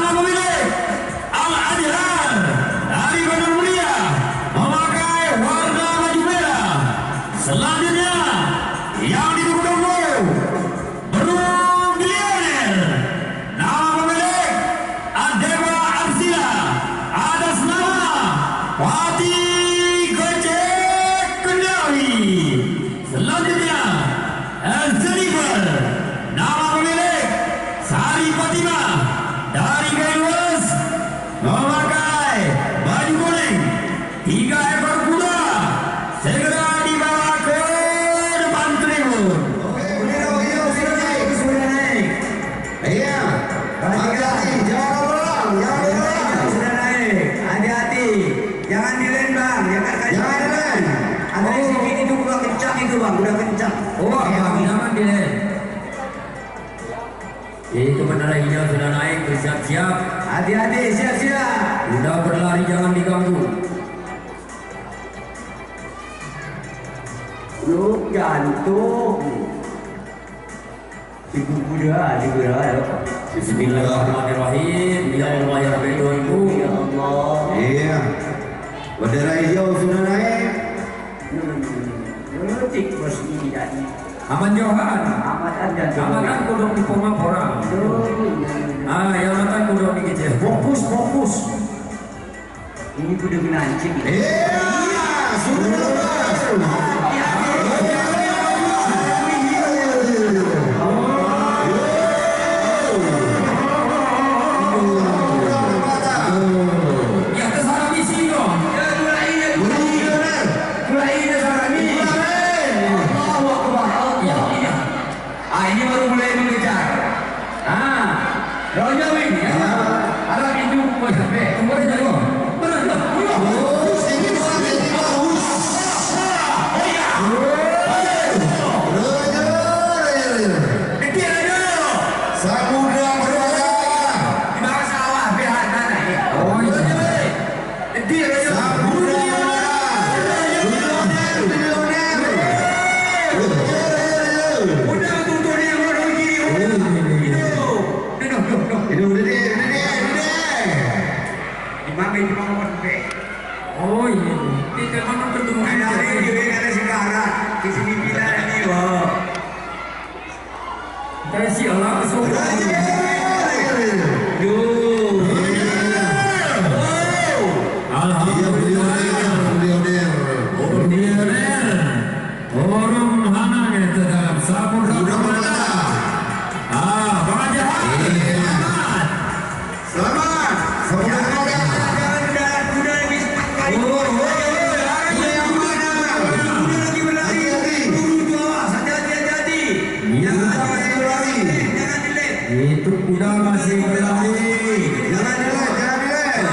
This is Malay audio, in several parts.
Nama pemilik Al-Adhar dari Bandar Mulia memakai warna baju merah. Selanjutnya yang ditunggu-tunggu Burung Milioner. Nama pemilik Adeba Arsila atas nama Wati Gojek Kendari. Selanjutnya Jennifer, nama pemilik Sari Fatima dari Galuas memakai baju kuning. 3 ekor kuda segera dibawa ke depan tribun. Sudah naik. Iya. Hati-hati, jangan pulang, sudah naik. Hati-hati, jangan dilen bang, jangan dilen. Ada di sini itu udah kencang itu bang, udah kencang. Oh, jangan dilen. Itu benar hijau sudah naik, bersiap-siap. Hati-hati, siap-siap. Sudah berlari, jangan diganggu. Lu jantung. Ibu kuda, Bismillahirrahmanirrahim. Ya Allah ya Rabbi Ibu. Ya Allah. Iya. Bendera hijau sudah naik. Cik bos ini jadi. Aman Johan. Amat anda. Aman kan kuduk di Pongapora. Yang nonton kuduk di kecil. Fokus. Ini kuda menancing. Iya. Sudah lepas. Ini baru mulai mengejar. Roja wing ya. Ada itu kok sampai. Kembali jago. Oh iya, kita mana bertemu Ada sekarang di sini bila ini loh. Kasih Allah kesukaan. Orang hananya tetap sabun Ramadhan. Selamat. Itu kuda masih berlari. Jangan dilen.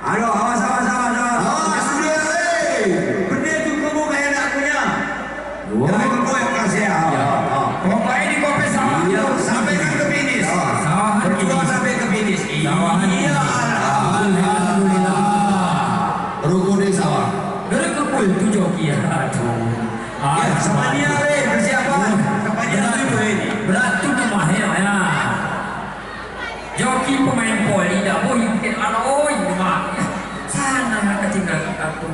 Aduh, awas. Awas sudah. Benda itu kamu kayak nak punya. Wah. Jangan kau yang kasih ya. Kopai ini kopai sawah. Sampai kan ke finish. Sawahan Berdua ini. sampai ke finish. Sawahan ini. Iya. Alhamdulillah. Rukun di sawah. Dari kepul itu joki ya. Aduh. Ya, sama dia persiapan. Kepanjang dulu ini. Berarti kemahir ya. Joki pemain poli dah boleh bikin aloi rumah. Sana nak ketinggalan aku.